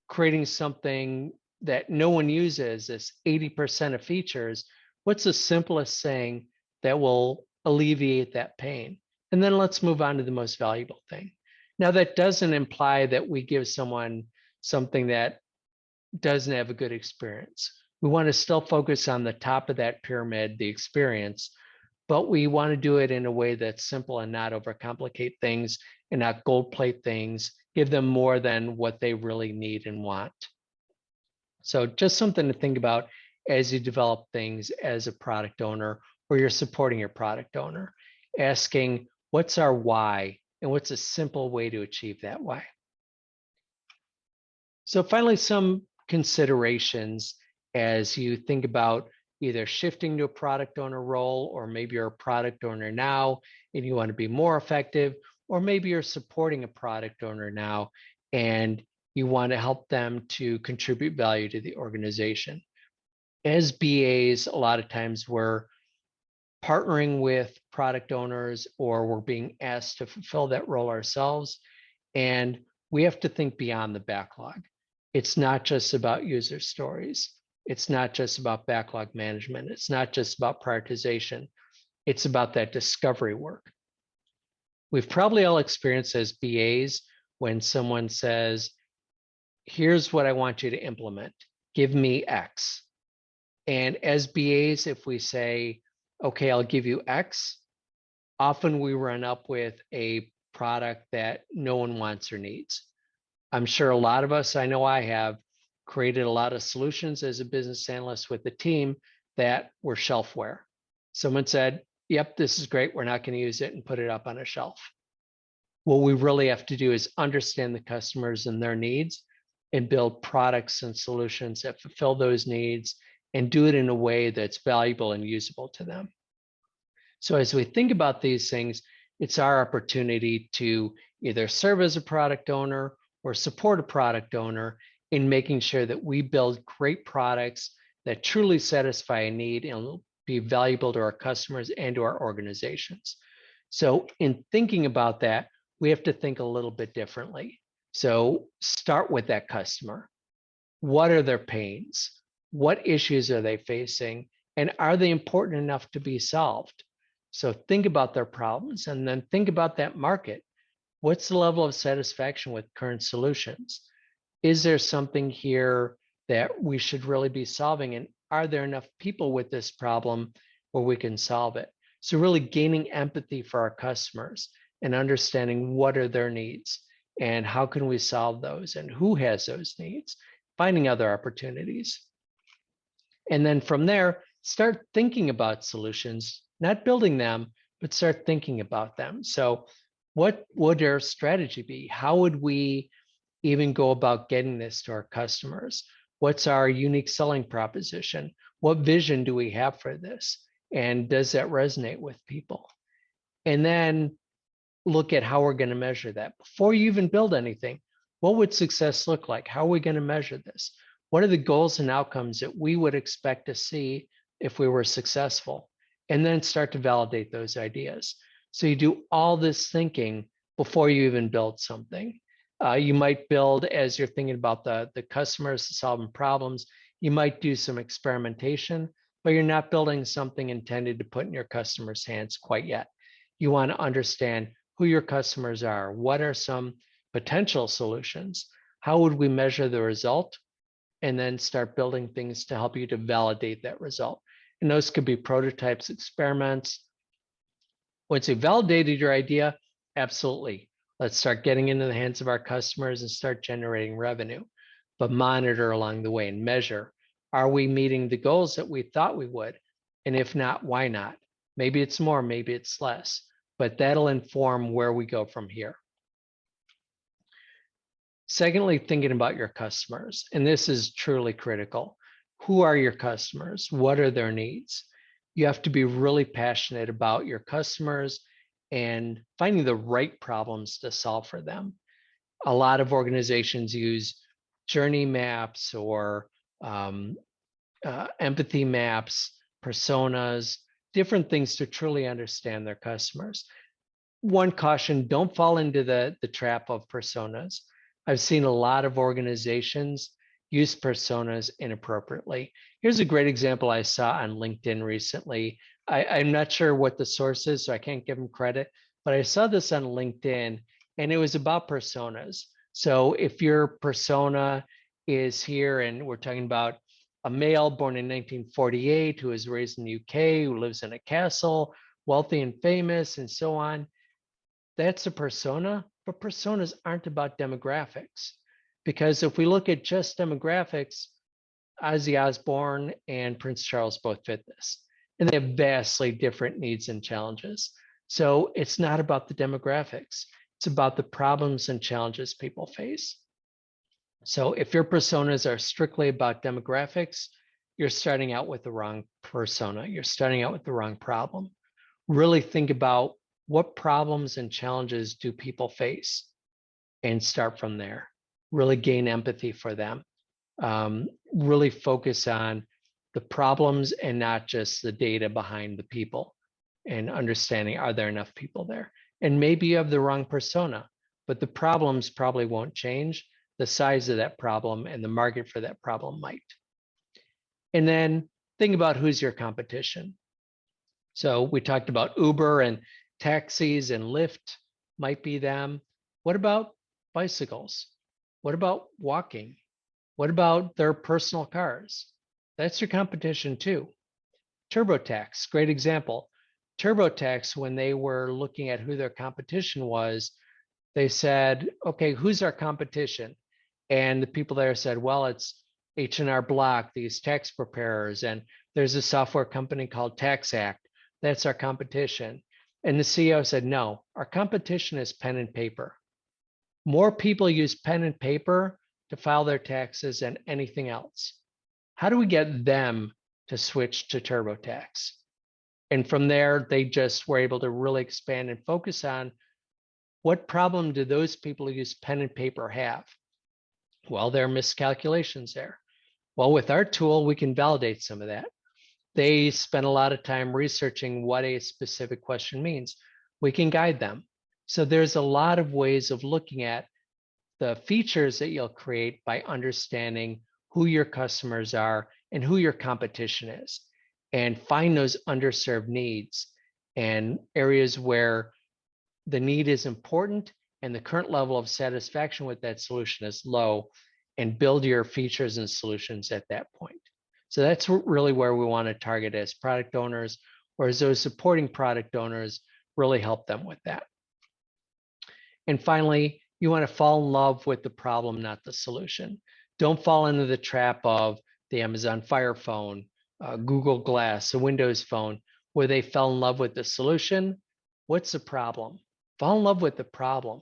creating something that no one uses, this 80% of features, what's the simplest thing that will alleviate that pain? And then let's move on to the most valuable thing. Now, that doesn't imply that we give someone something that doesn't have a good experience. We want to still focus on the top of that pyramid, the experience, but we want to do it in a way that's simple and not overcomplicate things and not gold plate things, give them more than what they really need and want. So just something to think about as you develop things as a product owner or you're supporting your product owner, asking what's our why and what's a simple way to achieve that why. So finally, some considerations as you think about either shifting to a product owner role, or maybe you're a product owner now and you want to be more effective, or maybe you're supporting a product owner now and you want to help them to contribute value to the organization. As BAs, a lot of times we're partnering with product owners or we're being asked to fulfill that role ourselves. And we have to think beyond the backlog. It's not just about user stories. It's not just about backlog management. It's not just about prioritization. It's about that discovery work. We've probably all experienced as BAs when someone says, here's what I want you to implement. Give me X. And as BAs, if we say, okay, I'll give you X, often we run up with a product that no one wants or needs. I'm sure a lot of us, I know I have, created a lot of solutions as a business analyst with the team that were shelfware. Someone said, yep, this is great, we're not going to use it, and put it up on a shelf. What we really have to do is understand the customers and their needs and build products and solutions that fulfill those needs and do it in a way that's valuable and usable to them. So as we think about these things, it's our opportunity to either serve as a product owner or support a product owner in making sure that we build great products that truly satisfy a need and will be valuable to our customers and to our organizations. So in thinking about that, we have to think a little bit differently. So start with that customer. What are their pains? What issues are they facing? And are they important enough to be solved? So think about their problems and then think about that market. What's the level of satisfaction with current solutions? Is there something here that we should really be solving? And are there enough people with this problem where we can solve it? So really gaining empathy for our customers and understanding what are their needs and how can we solve those and who has those needs, finding other opportunities. And then from there, start thinking about solutions, not building them, but start thinking about them. So what would our strategy be? How would we even go about getting this to our customers? What's our unique selling proposition? What vision do we have for this? And does that resonate with people? And then look at how we're going to measure that. Before you even build anything, what would success look like? How are we going to measure this? What are the goals and outcomes that we would expect to see if we were successful? And then start to validate those ideas. So you do all this thinking before you even build something. You might build as you're thinking about the customers solving problems. You might do some experimentation, but you're not building something intended to put in your customers' hands quite yet. You want to understand who your customers are. What are some potential solutions? How would we measure the result? And then start building things to help you to validate that result. And those could be prototypes, experiments. Once you've validated your idea, absolutely. Let's start getting into the hands of our customers and start generating revenue. But monitor along the way and measure. Are we meeting the goals that we thought we would? And if not, why not? Maybe it's more, maybe it's less, but that'll inform where we go from here. Secondly, thinking about your customers, and this is truly critical. Who are your customers? What are their needs? You have to be really passionate about your customers and finding the right problems to solve for them. A lot of organizations use journey maps or empathy maps, personas, different things to truly understand their customers. One caution, don't fall into the trap of personas. I've seen a lot of organizations use personas inappropriately. Here's a great example I saw on LinkedIn recently. I'm not sure what the source is, so I can't give them credit, but I saw this on LinkedIn and it was about personas. So if your persona is here and we're talking about a male born in 1948 who was raised in the UK, who lives in a castle, wealthy and famous, and so on, that's a persona, but personas aren't about demographics. Because if we look at just demographics, Ozzy Osbourne and Prince Charles both fit this. And they have vastly different needs and challenges. So it's not about the demographics. It's about the problems and challenges people face. So if your personas are strictly about demographics, you're starting out with the wrong persona. You're starting out with the wrong problem. Really think about what problems and challenges do people face and start from there. Really gain empathy for them. Really focus on the problems and not just the data behind the people, and understanding, are there enough people there? And maybe you have the wrong persona, but the problems probably won't change. The size of that problem and the market for that problem might. And then think about who's your competition. So we talked about Uber and taxis and Lyft might be them. What about bicycles? What about walking? What about their personal cars? That's your competition too. TurboTax, great example. TurboTax, when they were looking at who their competition was, they said, okay, who's our competition? And the people there said, well, it's H&R Block, these tax preparers, and there's a software company called TaxAct. That's our competition. And the CEO said, no, our competition is pen and paper. More people use pen and paper to file their taxes than anything else. How do we get them to switch to TurboTax? And from there, they just were able to really expand and focus on what problem do those people who use pen and paper have? Well, there are miscalculations there. Well, with our tool, we can validate some of that. They spend a lot of time researching what a specific question means. We can guide them. So there's a lot of ways of looking at the features that you'll create by understanding who your customers are and who your competition is, and find those underserved needs and areas where the need is important and the current level of satisfaction with that solution is low, and build your features and solutions at that point. So that's really where we want to target as product owners, or as those supporting product owners, really help them with that. And finally, you want to fall in love with the problem, not the solution. Don't fall into the trap of the Amazon Fire Phone, Google Glass, a Windows Phone, where they fell in love with the solution. What's the problem? Fall in love with the problem.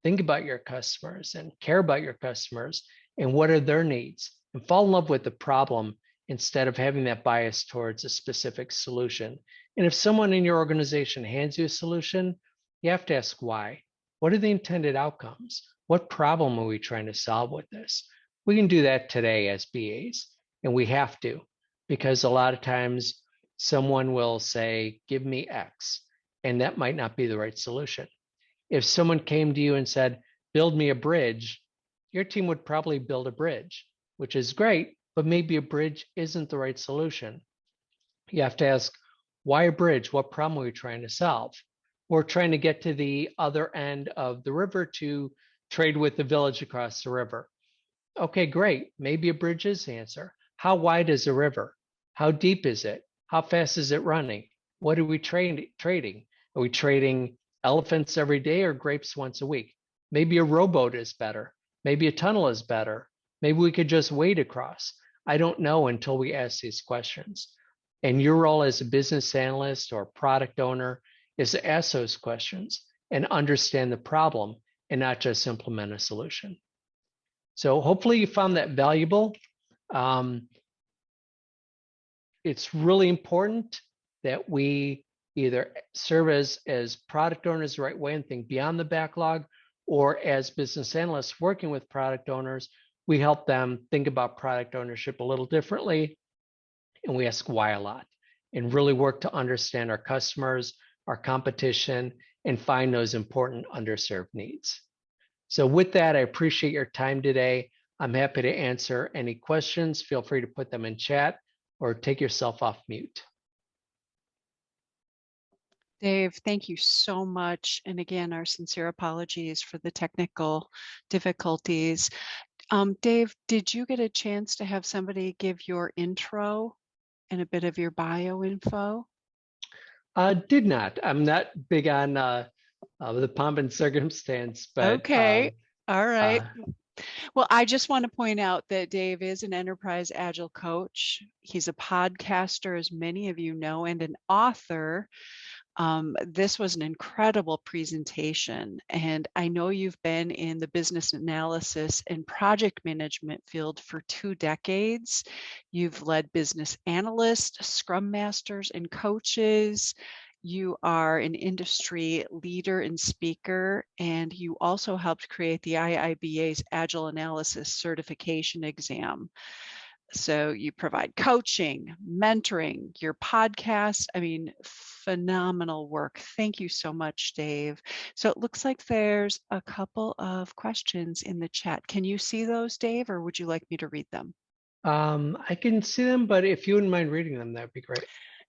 Think about your customers and care about your customers and what are their needs, and fall in love with the problem instead of having that bias towards a specific solution. And if someone in your organization hands you a solution, you have to ask why. What are the intended outcomes? What problem are we trying to solve with this? We can do that today as BAs, and we have to, because a lot of times someone will say, give me X, and that might not be the right solution. If someone came to you and said, build me a bridge, your team would probably build a bridge, which is great, but maybe a bridge isn't the right solution. You have to ask, why a bridge? What problem are we trying to solve? We're trying to get to the other end of the river to trade with the village across the river. Okay, great. Maybe a bridge is the answer. How wide is the river? How deep is it? How fast is it running? What are we trading? Are we trading elephants every day or grapes once a week? Maybe a rowboat is better. Maybe a tunnel is better. Maybe we could just wade across. I don't know until we ask these questions. And your role as a business analyst or product owner is to ask those questions and understand the problem and not just implement a solution. So hopefully you found that valuable. It's really important that we either serve as product owners the right way and think beyond the backlog, or as business analysts working with product owners, we help them think about product ownership a little differently, and we ask why a lot, and really work to understand our customers, our competition, and find those important underserved needs. So with that, I appreciate your time today. I'm happy to answer any questions. Feel free to put them in chat or take yourself off mute. Dave, thank you so much. And again, our sincere apologies for the technical difficulties. Dave, did you get a chance to have somebody give your intro and a bit of your bio info? Did not. I'm not big on the pomp and circumstance, but okay. All right. Well, I just want to point out that Dave is an enterprise agile coach. He's a podcaster, as many of you know, and an author. This was an incredible presentation, and I know you've been in the business analysis and project management field for 2 decades. You've led business analysts, scrum masters, and coaches. You are an industry leader and speaker, and you also helped create the IIBA's Agile Analysis Certification Exam. So you provide coaching, mentoring, your podcast. I mean, phenomenal work. Thank you so much, Dave. So it looks like there's a couple of questions in the chat. Can you see those, Dave, or would you like me to read them? I can see them, but if you wouldn't mind reading them, that'd be great.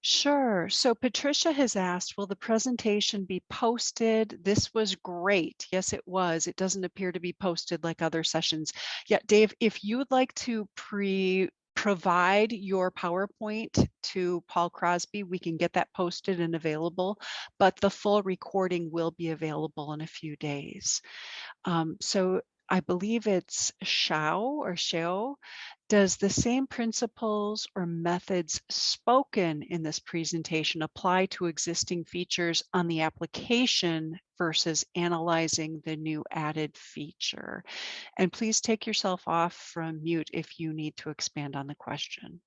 Sure. So Patricia has asked, will the presentation be posted? This was great. Yes, it was. It doesn't appear to be posted like other sessions. Yeah, Dave, if you would like to provide your PowerPoint to Paul Crosby, we can get that posted and available, but the full recording will be available in a few days. So I believe it's Xiao. Does the same principles or methods spoken in this presentation apply to existing features on the application versus analyzing the new added feature? And please take yourself off from mute if you need to expand on the question.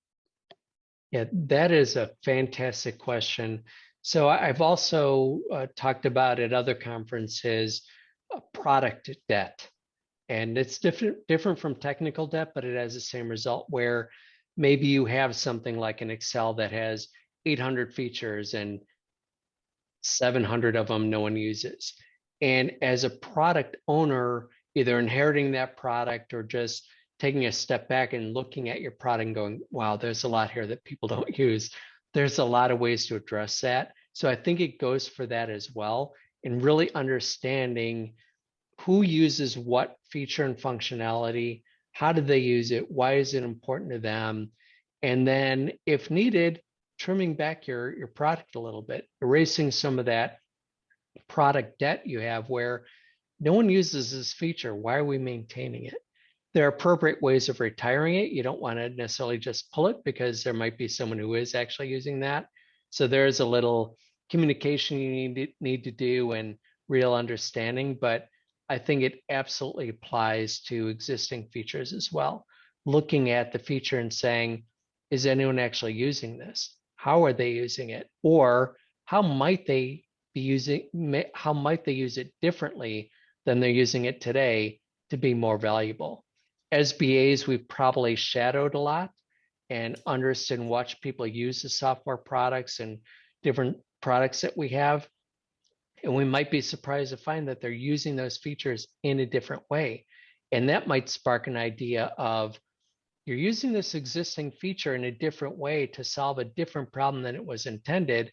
Yeah, that is a fantastic question. So I've also talked about at other conferences product debt. And it's different from technical debt, but it has the same result, where maybe you have something like an Excel that has 800 features and 700 of them no one uses. And as a product owner, either inheriting that product or just taking a step back and looking at your product and going, wow, there's a lot here that people don't use. There's a lot of ways to address that. So I think it goes for that as well, and really understanding who uses what feature and functionality, how do they use it, why is it important to them, and then if needed, trimming back your product a little bit, erasing some of that product debt you have where no one uses this feature. Why are we maintaining it? There are appropriate ways of retiring it. You don't want to necessarily just pull it because there might be someone who is actually using that. So there's a little communication you need to do and real understanding, but I think it absolutely applies to existing features as well. Looking at the feature and saying, is anyone actually using this? How are they using it? Or how might they use it differently than they're using it today to be more valuable? As BAs, we've probably shadowed a lot and understood and watched people use the software products and different products that we have. And we might be surprised to find that they're using those features in a different way. And that might spark an idea of, you're using this existing feature in a different way to solve a different problem than it was intended.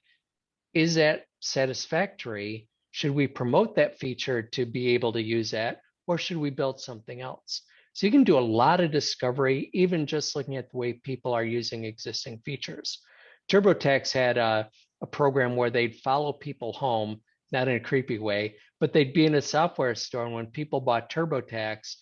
Is that satisfactory? Should we promote that feature to be able to use that, or should we build something else? So you can do a lot of discovery, even just looking at the way people are using existing features. TurboTax had a program where they'd follow people home, not in a creepy way, but they'd be in a software store. And when people bought TurboTax,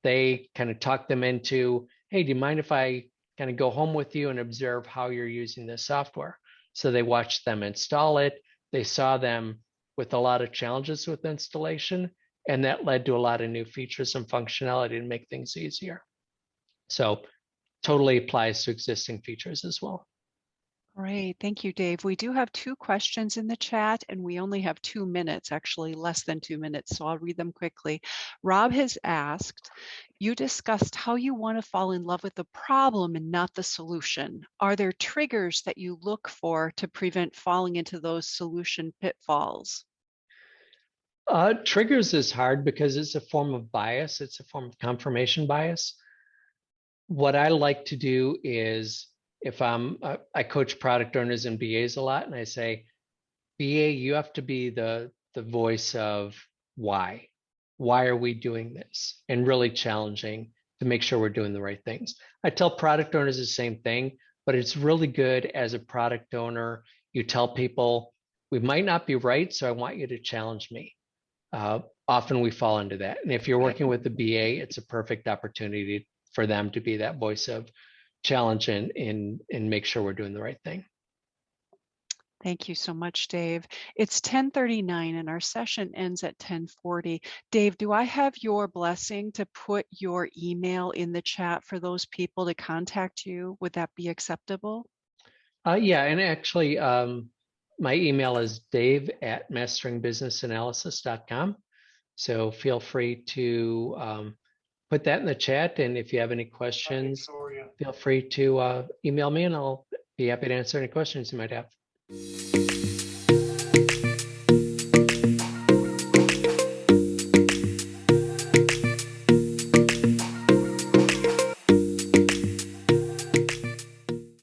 they kind of talked them into, hey, do you mind if I kind of go home with you and observe how you're using this software? So they watched them install it. They saw them with a lot of challenges with installation, and that led to a lot of new features and functionality to make things easier. So totally applies to existing features as well. Great. Thank you, Dave. We do have 2 questions in the chat, and we only have 2 minutes, actually less than 2 minutes, so I'll read them quickly. Rob has asked, you discussed how you want to fall in love with the problem and not the solution. Are there triggers that you look for to prevent falling into those solution pitfalls? Triggers is hard because it's a form of bias. It's a form of confirmation bias. What I like to do is, if I coach product owners and BAs a lot, and I say, BA, you have to be the voice of why. Why are we doing this? And really challenging to make sure we're doing the right things. I tell product owners the same thing, but it's really good as a product owner. You tell people, we might not be right, so I want you to challenge me. Often we fall into that. And if you're working with the BA, it's a perfect opportunity for them to be that voice of challenge and make sure we're doing the right thing. Thank you so much, Dave. It's 10:39 and our session ends at 10:40. Dave, do I have your blessing to put your email in the chat for those people to contact you? Would that be acceptable? Yeah, and actually, my email is dave@masteringbusinessanalysis.com. So feel free to put that in the chat. And if you have any questions, feel free to email me and I'll be happy to answer any questions you might have.